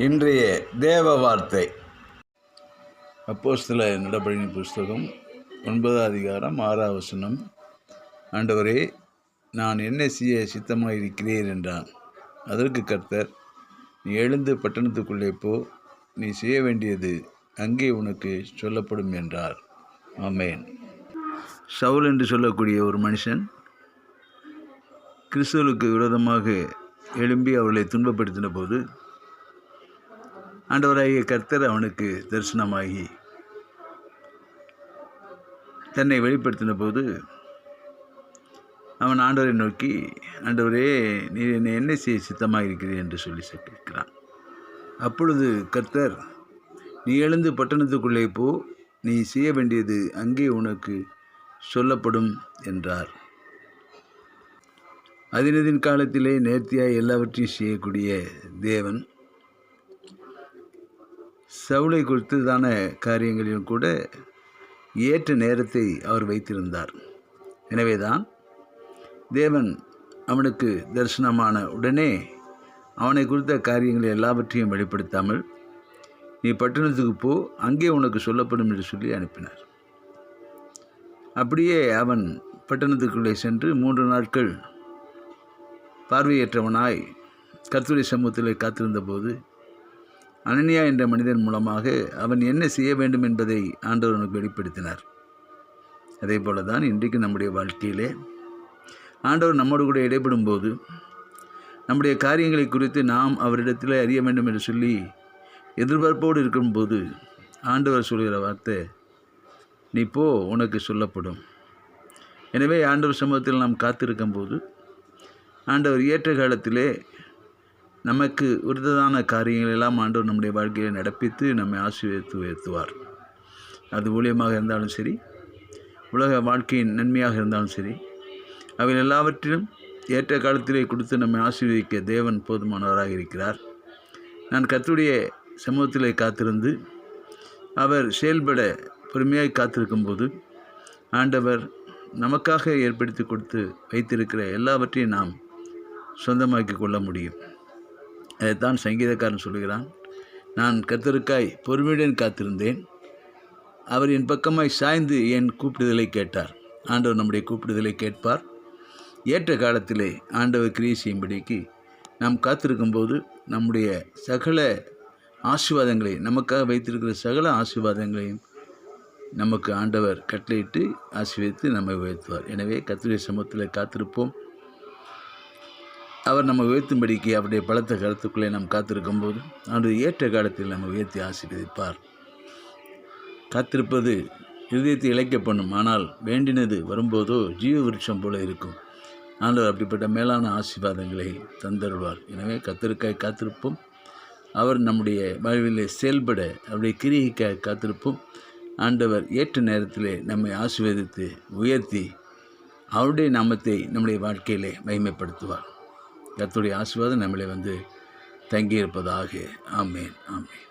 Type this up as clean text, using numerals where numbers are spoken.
இன்றைய தேவ வார்த்தை அப்போஸ்தலர் நடபடிகளின் புஸ்தகம் 9 அதிகாரம் 6 வசனம். ஆண்டவரே, நான் என்ன செய்ய சித்தமாயிருக்கிறேன் என்றான். அதற்கு கர்த்தர், நீ எழுந்து பட்டணத்துக்குள்ளே போ, நீ செய்ய வேண்டியது அங்கே உனக்கு சொல்லப்படும் என்றார். ஆமென். சவுல் என்று சொல்லக்கூடிய ஒரு மனுஷன் கிறிஸ்துவுக்கு விரோதமாக எழும்பி அவர்களை துன்பப்படுத்தின போது ஆண்டவராகிய கர்த்தர் அவனுக்கு தரிசனமாகி தன்னை வெளிப்படுத்தின போது அவன் ஆண்டவரை நோக்கி, ஆண்டவரே, நீ என்னை என்ன செய்ய சித்தமாக இருக்கிறீர் என்று சொல்லி கேட்கிறான். அப்பொழுது கர்த்தர், நீ எழுந்து பட்டணத்துக்குள்ளே போ, நீ செய்ய வேண்டியது அங்கே உனக்கு சொல்லப்படும் என்றார். அதினதின் காலத்திலே நேர்த்தியாய் எல்லாவற்றையும் செய்யக்கூடிய தேவன் சவுலை குறித்ததான காரியங்களிலும் கூட ஏற்ற நேரத்தை அவர் வைத்திருந்தார். எனவேதான் தேவன் அவனுக்கு தரிசனமான உடனே அவனை குறித்த காரியங்களை எல்லாவற்றையும் வெளிப்படுத்தாமல், நீ பட்டணத்துக்கு போ, அங்கே உனக்கு சொல்லப்படும் என்று சொல்லி அனுப்பினார். அப்படியே அவன் பட்டணத்துக்குள்ளே சென்று 3 நாட்கள் பார்வையற்றவனாய் கர்த்தருடைய சமூகத்தில் காத்திருந்த போது அனனியா என்ற மனிதன் மூலமாக அவன் என்ன செய்ய வேண்டும் என்பதை ஆண்டவர் அவனுக்கு வெளிப்படுத்தினார். அதே போல தான் இன்றைக்கு நம்முடைய வாழ்க்கையிலே ஆண்டவர் நம்மோடு கூட இடைப்படும் போது நம்முடைய காரியங்களை குறித்து நாம் அவரிடத்தில் அறிய வேண்டும் என்று சொல்லி எதிர்பார்ப்போடு இருக்கும்போது ஆண்டவர் சொல்கிற வார்த்தை, நீ போ, உனக்கு சொல்லப்படும். எனவே ஆண்டவர் சமூகத்தில் நாம் காத்திருக்கும் போது ஆண்டவர் ஏற்ற காலத்திலே நமக்கு உரித்ததான காரியங்கள் எல்லாம் ஆண்டவர் நம்முடைய வாழ்க்கையை நடப்பித்து நம்மை ஆசீர்வதித்து உயர்த்துவார். அது ஊழியமாக இருந்தாலும் சரி, உலக வாழ்க்கையின் நன்மையாக இருந்தாலும் சரி, அவை எல்லாவற்றிலும் ஏற்ற காலத்திலே கொடுத்து நம்மை ஆசீர்வதிக்க தேவன் போதுமானவராக இருக்கிறார். நான் கர்த்தருடைய சமூகத்திலே காத்திருந்து அவர் செயல்பட பொறுமையாக காத்திருக்கும்போது ஆண்டவர் நமக்காக ஏற்படுத்தி கொடுத்து வைத்திருக்கிற எல்லாவற்றையும் நாம் சொந்தமாக்கி கொள்ள முடியும். அதைத்தான் சங்கீதக்காரன் சொல்கிறான், நான் கர்த்தருக்காய் பொறுமையுடன் காத்திருந்தேன், அவர் என் பக்கமாய் சாய்ந்து என் கூப்பிடுதலை கேட்டார். ஆண்டவர் நம்முடைய கூப்பிடுதலை கேட்பார். ஏற்ற காலத்திலே ஆண்டவர் கிரியை செய்யும்படிக்கு நாம் காத்திருக்கும்போது நம்முடைய சகல ஆசீர்வாதங்களை, நமக்காக வைத்திருக்கிற சகல ஆசீர்வாதங்களையும் நமக்கு ஆண்டவர் கட்டளையிட்டு ஆசீர்வதித்து நம்மை உயர்த்துவார். எனவே கர்த்தருடைய சமூகத்தில் காத்திருப்போம். அவர் நம்ம உயர்த்தும்படிக்கு அவருடைய பலத்த கருத்துக்குள்ளே நாம் காத்திருக்கும் போது அவருடைய ஏற்ற காலத்தில் நம்ம உயர்த்தி ஆசீர்வதிப்பார். காத்திருப்பது இருதயத்தை இழைக்க பண்ணும், ஆனால் வேண்டினது வரும்போதோ ஜீவ விருட்சம் போல இருக்கும். ஆண்டவர் அப்படிப்பட்ட மேலான ஆசீர்வாதங்களை தந்தருவார். எனவே கர்த்தருக்காய் காத்திருப்போம். அவர் நம்முடைய வாழ்விலே செயல்பட அவருடைய கிரியைக்காய் காத்திருப்போம். ஆண்டவர் ஏற்ற நேரத்திலே நம்மை ஆசீர்வதித்து உயர்த்தி அவருடைய நாமத்தை நம்முடைய வாழ்க்கையிலே மகிமைப்படுத்துவார். கர்த்தருடைய ஆசீர்வாதம் நம்மளை தங்கியிருப்பதாக. ஆமென், ஆமென்.